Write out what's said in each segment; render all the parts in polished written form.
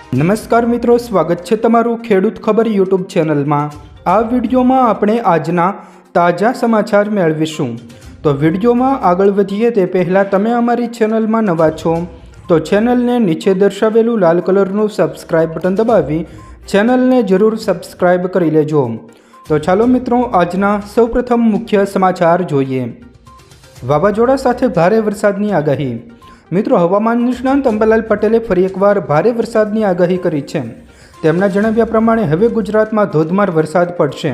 નમસ્કાર મિત્રો, સ્વાગત છે તમારું ખેડૂત ખબર યુટ્યુબ ચેનલમાં। આ વિડીયોમાં આપણે આજના તાજા સમાચાર મેળવીશું। તો વિડીયોમાં આગળ વધીએ તે પહેલાં તમે અમારી ચેનલમાં નવા છો તો ચેનલને નીચે દર્શાવેલું લાલ કલરનું સબસ્ક્રાઇબ બટન દબાવી ચેનલને જરૂર સબસ્ક્રાઇબ કરી લેજો। તો ચાલો મિત્રો, આજના સૌપ્રથમ મુખ્ય સમાચાર જોઈએ। વાવાઝોડા સાથે ભારે વરસાદની આગાહી। મિત્રો, હવામાન નિષ્ણાંત અંબાલાલ પટેલે ફરી એકવાર ભારે વરસાદની આગાહી કરી છે। તેમના જણાવ્યા પ્રમાણે હવે ગુજરાતમાં ધોધમાર વરસાદ પડશે।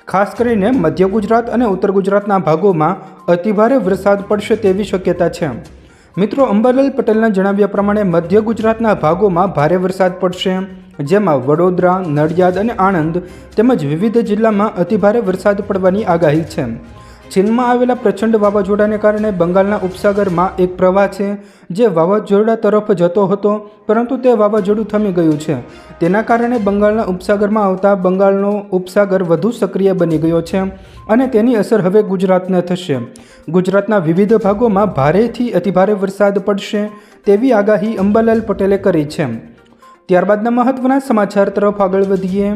ખાસ કરીને મધ્ય ગુજરાત અને ઉત્તર ગુજરાતના ભાગોમાં અતિભારે વરસાદ પડશે તેવી શક્યતા છે। મિત્રો, અંબાલાલ પટેલના જણાવ્યા પ્રમાણે મધ્ય ગુજરાતના ભાગોમાં ભારે વરસાદ પડશે, જેમાં વડોદરા, નડિયાદ અને આણંદ તેમજ વિવિધ જિલ્લામાં અતિભારે વરસાદ પડવાની આગાહી છે। ચીનમાં આવેલા પ્રચંડ વાવાઝોડાને કારણે બંગાળના ઉપસાગરમાં એક પ્રવાહ છે જે વાવાઝોડા તરફ જતો હતો, પરંતુ તે વાવાઝોડું થમી ગયું છે। તેના કારણે બંગાળના ઉપસાગરમાં આવતા બંગાળનો ઉપસાગર વધુ સક્રિય બની ગયો છે અને તેની અસર હવે ગુજરાતને થશે। ગુજરાતના વિવિધ ભાગોમાં ભારેથી અતિભારે વરસાદ પડશે તેવી આગાહી અંબાલાલ પટેલે કરી છે। ત્યારબાદના મહત્વના સમાચાર તરફ આગળ વધીએ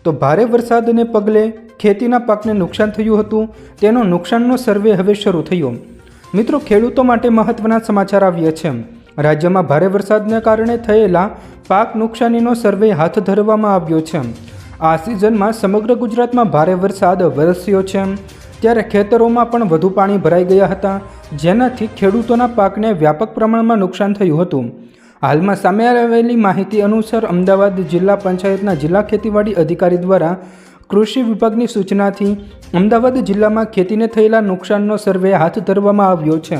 તો ભારે વરસાદને પગલે ખેતીના પાકને નુકસાન થયું હતું, તેનો નુકસાનનો સર્વે હવે શરૂ થયો। મિત્રો, ખેડૂતો માટે મહત્વના સમાચાર આવ્યા છે। રાજ્યમાં ભારે વરસાદને કારણે થયેલા પાક નુકસાનીનો સર્વે હાથ ધરવામાં આવ્યો છે। આ સિઝનમાં સમગ્ર ગુજરાતમાં ભારે વરસાદ વરસ્યો છે, ત્યારે ખેતરોમાં પણ વધુ પાણી ભરાઈ ગયા હતા, જેનાથી ખેડૂતોના પાકને વ્યાપક પ્રમાણમાં નુકસાન થયું હતું। હાલમાં સામે આવેલી માહિતી અનુસાર અમદાવાદ જિલ્લા પંચાયતના જિલ્લા ખેતીવાડી અધિકારી દ્વારા કૃષિ વિભાગની સૂચનાથી અમદાવાદ જિલ્લામાં ખેતીને થયેલા નુકસાનનો સર્વે હાથ ધરવામાં આવ્યો છે।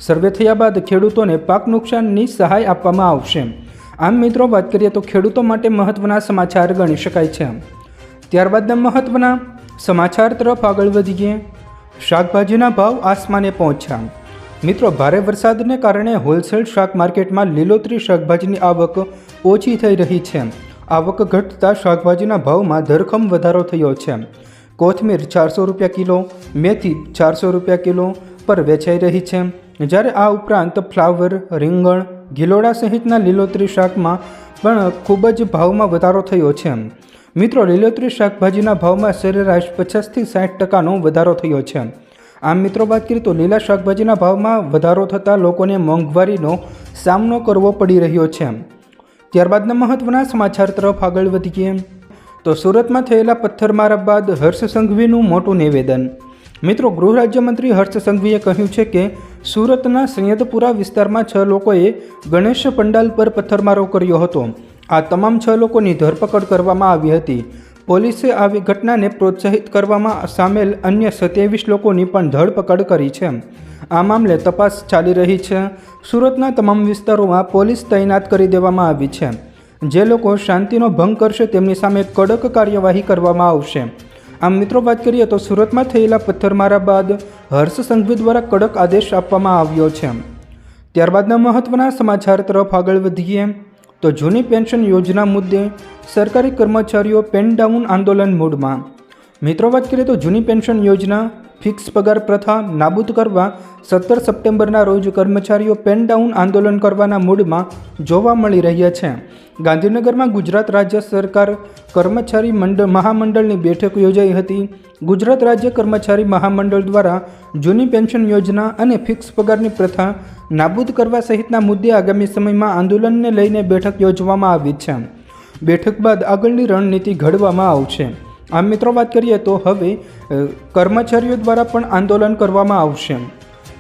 સર્વે થયા બાદ ખેડૂતોને પાક નુકસાનની સહાય આપવામાં આવશે। આમ મિત્રો, વાત કરીએ તો ખેડૂતો માટે મહત્વના સમાચાર ગણી શકાય છે। ત્યારબાદના મહત્વના સમાચાર તરફ આગળ વધીએ। શાકભાજીના ભાવ આસમાને પહોંચ્યા। મિત્રો, ભારે વરસાદને કારણે હોલસેલ શાક માર્કેટમાં લીલોતરી શાકભાજીની આવક ઓછી થઈ રહી છે। આવક ઘટતા શાકભાજીના ભાવમાં ધરખમ વધારો થયો છે। કોથમીર 400 રૂપિયા કિલો, મેથી 400 રૂપિયા કિલો પર વેચાઈ રહી છે, જ્યારે આ ઉપરાંત ફ્લાવર, રીંગણ, ગિલોડા સહિતના લીલોતરી શાકમાં પણ ખૂબ જ ભાવમાં વધારો થયો છે। મિત્રો, લીલોતરી શાકભાજીના ભાવમાં સરેરાશ 50થી 60% વધારો થયો છે। આમ મિત્રો, વાત કરીએ તો લીલા શાકભાજીના ભાવમાં વધારો થતાં લોકોને મોંઘવારીનો સામનો કરવો પડી રહ્યો છે। ત્યારબાદના મહત્વના સમાચાર તરફ આગળ વધીએ તો સુરતમાં થયેલા પથ્થરમારા બાદ હર્ષ સંઘવીનું મોટું નિવેદન। મિત્રો, ગૃહ રાજ્યમંત્રી હર્ષ સંઘવીએ કહ્યું છે કે સુરતના સૈયદપુરા વિસ્તારમાં 6 લોકોએ ગણેશ પંડાલ પર પથ્થરમારો કર્યો હતો। આ તમામ 6 લોકોની ધરપકડ કરવામાં આવી હતી। પોલીસે આવી ઘટનાને પ્રોત્સાહિત કરવામાં સામેલ અન્ય 27 લોકોની પણ ધરપકડ કરી છે। આ મામલે તપાસ ચાલી રહી છે। સુરતના તમામ વિસ્તારોમાં પોલીસ તૈનાત કરી દેવામાં આવી છે। જે લોકો શાંતિનો ભંગ કરશે તેમની સામે કડક કાર્યવાહી કરવામાં આવશે। આમ મિત્રો, વાત કરીએ તો સુરતમાં થયેલા પથ્થરમારા બાદ હર્ષ સંઘવી દ્વારા કડક આદેશ આપવામાં આવ્યો છે। ત્યારબાદના મહત્વના સમાચાર તરફ આગળ વધીએ તો જૂની પેન્શન યોજના મુદ્દે સરકારી કર્મચારીઓ પેન ડાઉન આંદોલન મૂડમાં। મિત્રો, વાત કરીએ તો જૂની પેન્શન યોજના ફિક્સ પગાર પ્રથા નાબૂદ કરવા 17 સપ્ટેમ્બરના રોજ કર્મચારીઓ પેન ડાઉન આંદોલન કરવાના મૂડમાં જોવા મળી રહ્યા છે। ગાંધીનગરમાં ગુજરાત રાજ્ય સરકાર કર્મચારી મહામંડળની બેઠક યોજાઈ હતી। ગુજરાત રાજ્ય કર્મચારી મહામંડળ દ્વારા જૂની પેન્શન યોજના અને ફિક્સ પગારની પ્રથા નાબૂદ કરવા સહિતના મુદ્દે આગામી સમયમાં આંદોલનને લઈને બેઠક યોજવામાં આવી છે। બેઠક બાદ આગળની રણનીતિ ઘડવામાં આવશે। આમ મિત્રો, વાત કરીએ તો હવે કર્મચારીઓ દ્વારા પણ આંદોલન કરવામાં આવશે।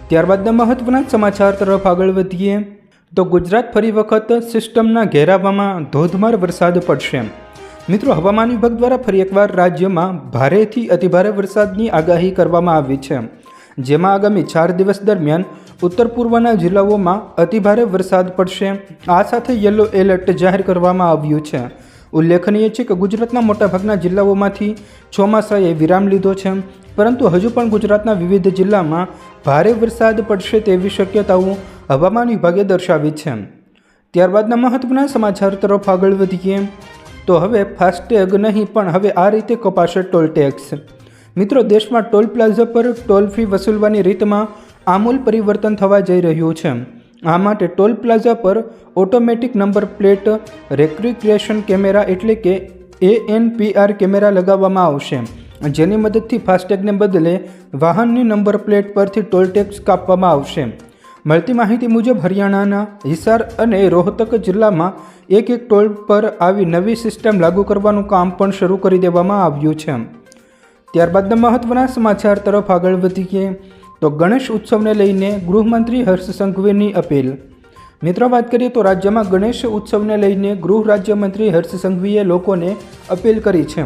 ત્યારબાદના મહત્વના સમાચાર તરફ આગળ વધીએ તો ગુજરાત ફરી વખત સિસ્ટમના ઘેરાવામાં ધોધમાર વરસાદ પડશે। મિત્રો, હવામાન વિભાગ દ્વારા ફરી એકવાર રાજ્યમાં ભારેથી અતિભારે વરસાદની આગાહી કરવામાં આવી છે, જેમાં આગામી 4 દિવસ દરમિયાન ઉત્તર પૂર્વના જિલ્લાઓમાં અતિભારે વરસાદ પડશે। આ સાથે યલો એલર્ટ જાહેર કરવામાં આવ્યું છે। ઉલ્લેખનીય છે કે ગુજરાતના મોટાભાગના જિલ્લાઓમાંથી ચોમાસાએ વિરામ લીધો છે, પરંતુ હજુ પણ ગુજરાતના વિવિધ જિલ્લામાં ભારે વરસાદ પડશે તેવી શક્યતાઓ હવામાન વિભાગે દર્શાવી છે। ત્યારબાદના મહત્વના સમાચાર તરફ આગળ વધીએ તો હવે ફાસ્ટેગ નહીં પણ હવે આ રીતે કપાશે ટોલ ટેક્સ। મિત્રો, દેશમાં ટોલ પ્લાઝા પર ટોલ ફી વસૂલવાની રીતમાં આમૂલ પરિવર્તન થવા જઈ રહ્યું છે। આ માટે ટોલ પ્લાઝા પર automatic number plate recognition camera એટલે કે ANPR કેમેરા લગાવવામાં આવશે, જેની મદદથી ફાસ્ટેગને બદલે વાહનની નંબર પ્લેટ પરથી ટોલ ટેક્સ કાપવામાં આવશે. મળતી માહિતી મુજબ હરિયાણાના હિસાર અને રોહતક જિલ્લામાં એક ટોલ પર આવી નવી સિસ્ટમ લાગુ કરવાનું કામ પણ શરૂ કરી દેવામાં આવ્યું છે. ત્યારબાદના મહત્વના સમાચાર તરફ આગળ વધીએ તો ગણેશ ઉત્સવને લઈને ગૃહમંત્રી હર્ષ સંઘવીની અપીલ. મિત્રો, વાત કરીએ તો રાજ્યમાં ગણેશ ઉત્સવને લઈને ગૃહ રાજ્યમંત્રી હર્ષ સંઘવીએ લોકોને અપીલ કરી છે.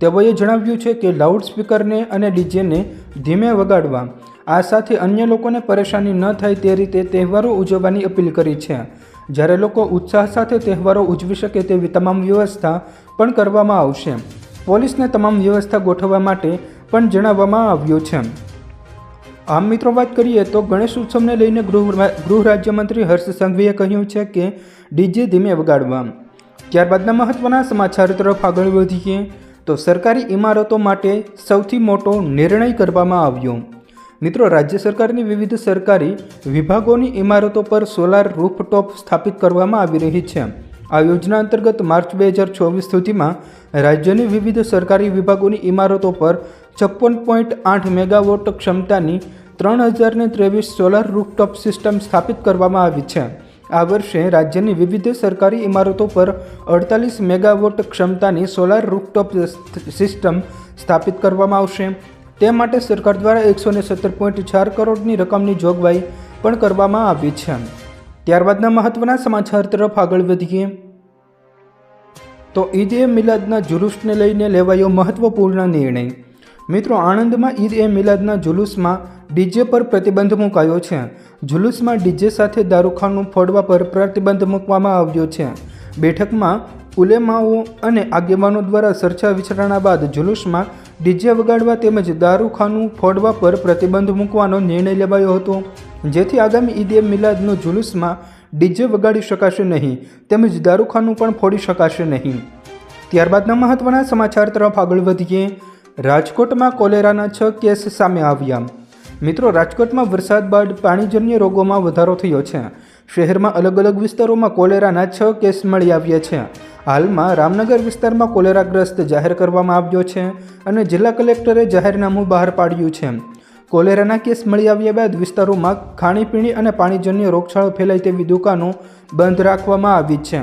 તેઓએ જણાવ્યું છે કે લાઉડસ્પીકરને અને ડીજેને ધીમે વગાડવા, આ સાથે અન્ય લોકોને પરેશાની ન થાય તે રીતે તહેવારો ઉજવવાની અપીલ કરી છે. જ્યારે લોકો ઉત્સાહ સાથે તહેવારો ઉજવી શકે તેવી તમામ વ્યવસ્થા પણ કરવામાં આવશે. પોલીસને તમામ વ્યવસ્થા ગોઠવવા માટે પણ જણાવવામાં આવ્યું છે. આમ મિત્રો, વાત કરીએ તો ગણેશ ઉત્સવને લઈને ગૃહ રાજ્યમંત્રી હર્ષ સંઘવીએ કહ્યું છે કે ડીજે ધીમે વગાડવા. ત્યારબાદના મહત્વના સમાચાર તરફ આગળ વધીએ તો સરકારી ઇમારતો માટે સૌથી મોટો નિર્ણય કરવામાં આવ્યો. મિત્રો, રાજ્ય સરકારની વિવિધ સરકારી વિભાગોની ઇમારતો પર સોલાર રૂફટોપ સ્થાપિત કરવામાં આવી રહી છે. આ યોજના અંતર્ગત માર્ચ 2024 સુધીમાં રાજ્યની વિવિધ સરકારી વિભાગોની ઇમારતો પર 56.8 મેગાવોટ ક્ષમતાની 3023 સોલાર રૂફટોપ સિસ્ટમ સ્થાપિત કરવામાં આવી છે. આ વર્ષે રાજ્યની વિવિધ સરકારી ઇમારતો પર 48 મેગાવોટ ક્ષમતાની સોલાર રૂફટોપ સિસ્ટમ સ્થાપિત કરવામાં આવશે. તે માટે સરકાર દ્વારા 117.4 કરોડની રકમની જોગવાઈ પણ કરવામાં આવી છે. ત્યારબાદના મહત્વના સમાચાર તરફ આગળ વધીએ તો ઈદ એ મિલાદના જુલુસને લઈને લેવાયો મહત્વપૂર્ણ નિર્ણય. મિત્રો, આણંદમાં ઈદ એ મિલાદના જુલુસમાં ડીજે પર પ્રતિબંધ મુકાયો છે. જુલુસમાં ડીજે સાથે દારૂખાનું ફોડવા પર પ્રતિબંધ મૂકવામાં આવ્યો છે. બેઠકમાં ઉલેમાઓ અને આગેવાનો દ્વારા ચર્ચા વિચારણા બાદ જુલુસમાં ડીજે વગાડવા તેમજ દારૂખાનું ફોડવા પર પ્રતિબંધ મૂકવાનો નિર્ણય લેવાયો હતો, જેથી આગામી ઈદ એ મિલાદનો જુલુસમાં ડીજે વગાડી શકાશે નહીં તેમજ દારૂખાનું પણ ફોડી શકાશે નહીં. ત્યારબાદના મહત્વના સમાચાર તરફ આગળ વધીએ. રાજકોટમાં કોલેરાના 6 કેસ સામે આવ્યા. મિત્રો, રાજકોટમાં વરસાદ બાદ પાણીજન્ય રોગોમાં વધારો થયો છે. શહેરમાં અલગ અલગ વિસ્તારોમાં કોલેરાના 6 કેસ મળી આવ્યા છે. હાલમાં રામનગર વિસ્તારમાં કોલેરાગ્રસ્ત જાહેર કરવામાં આવ્યો છે અને જિલ્લા કલેક્ટરે જાહેરનામું બહાર પાડ્યું છે. કોલેરાના કેસ મળી આવ્યા બાદ વિસ્તારોમાં ખાણીપીણી અને પાણીજન્ય રોગચાળો ફેલાય તેવી દુકાનો બંધ રાખવામાં આવી છે.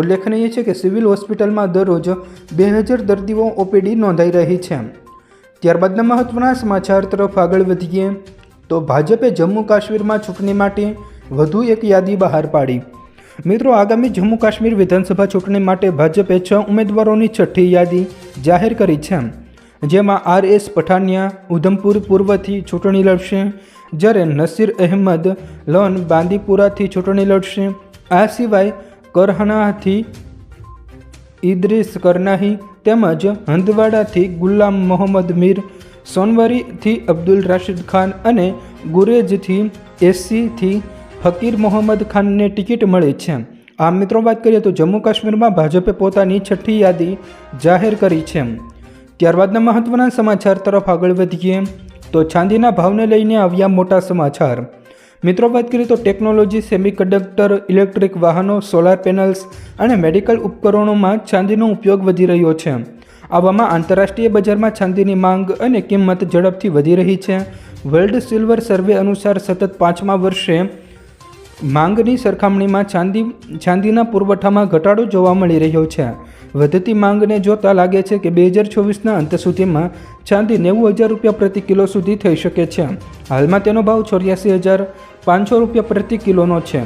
ઉલ્લેખનીય છે કે સિવિલ હોસ્પિટલમાં દરરોજ 2000 દર્દીઓ OPD નોંધાઈ રહી છે. ત્યારબાદના મહત્વના સમાચાર તરફ આગળ વધીએ તો ભાજપે જમ્મુ કાશ્મીરમાં ચૂંટણી માટે વધુ એક યાદી બહાર પાડી. મિત્રો, આગામી જમ્મુ કાશ્મીર વિધાનસભા ચૂંટણી માટે ભાજપે 6 ઉમેદવારોની છઠ્ઠી યાદી જાહેર કરી છે, જેમાં RS પઠાનિયા ઉધમપુર પૂર્વથી ચૂંટણી લડશે, જ્યારે નસીર અહેમદ લોન બાંદીપુરાથી ચૂંટણી લડશે. આ સિવાય કરહનાથી ઇદ્રીસ કરનાહી તેમજ હંદવાડાથી ગુલામ મોહમ્મદ મીર, સોનવરીથી અબ્દુલ રાશિદ ખાન અને ગુરેજથી SCથી ફકીર મોહમ્મદ ખાનને ટિકિટ મળી છે. આમ મિત્રો, વાત કરીએ તો જમ્મુ કાશ્મીરમાં ભાજપે પોતાની છઠ્ઠી યાદી જાહેર કરી છે. ત્યારબાદના મહત્વના સમાચાર તરફ આગળ વધીએ તો ચાંદીના ભાવને લઈને આવ્યા મોટા સમાચાર. મિત્રો, વાત કરીએ તો ટેકનોલોજી, સેમિકન્ડક્ટર, ઇલેક્ટ્રિક વાહનો, સોલાર પેનલ્સ અને મેડિકલ ઉપકરણોમાં ચાંદીનો ઉપયોગ વધી રહ્યો છે. આવામાં આંતરરાષ્ટ્રીય બજારમાં ચાંદીની માંગ અને કિંમત ઝડપથી વધી રહી છે. વર્લ્ડ સિલ્વર સર્વે અનુસાર સતત 5મા વર્ષે માંગની સરખામણીમાં ચાંદીના પુરવઠામાં ઘટાડો જોવા મળી રહ્યો છે. વધતી માંગને જોતા લાગે છે કે 2024ના અંત સુધીમાં ચાંદી 90,000 રૂપિયા પ્રતિ કિલો સુધી થઈ શકે છે. હાલમાં તેનો ભાવ 84,500 રૂપિયા પ્રતિ કિલોનો છે.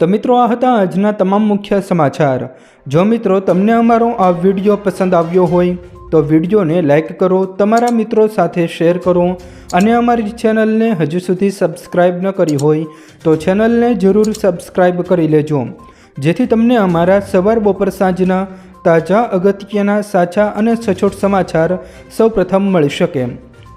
તો મિત્રો, આ હતા આજના તમામ મુખ્ય સમાચાર. જો મિત્રો તમને અમારો આ વિડીયો પસંદ આવ્યો હોય તો વિડીયોને લાઇક કરો, તમારા મિત્રો સાથે શેર કરો અને અમારી ચેનલને હજુ સુધી સબસ્ક્રાઈબ ન કરી હોય તો ચેનલને જરૂર સબસ્ક્રાઈબ કરી લેજો, જેથી તમને અમારા સવાર બપોર સાંજના તાજા, અગત્યના, સાચા અને સચોટ સમાચાર સૌપ્રથમ મળી શકે.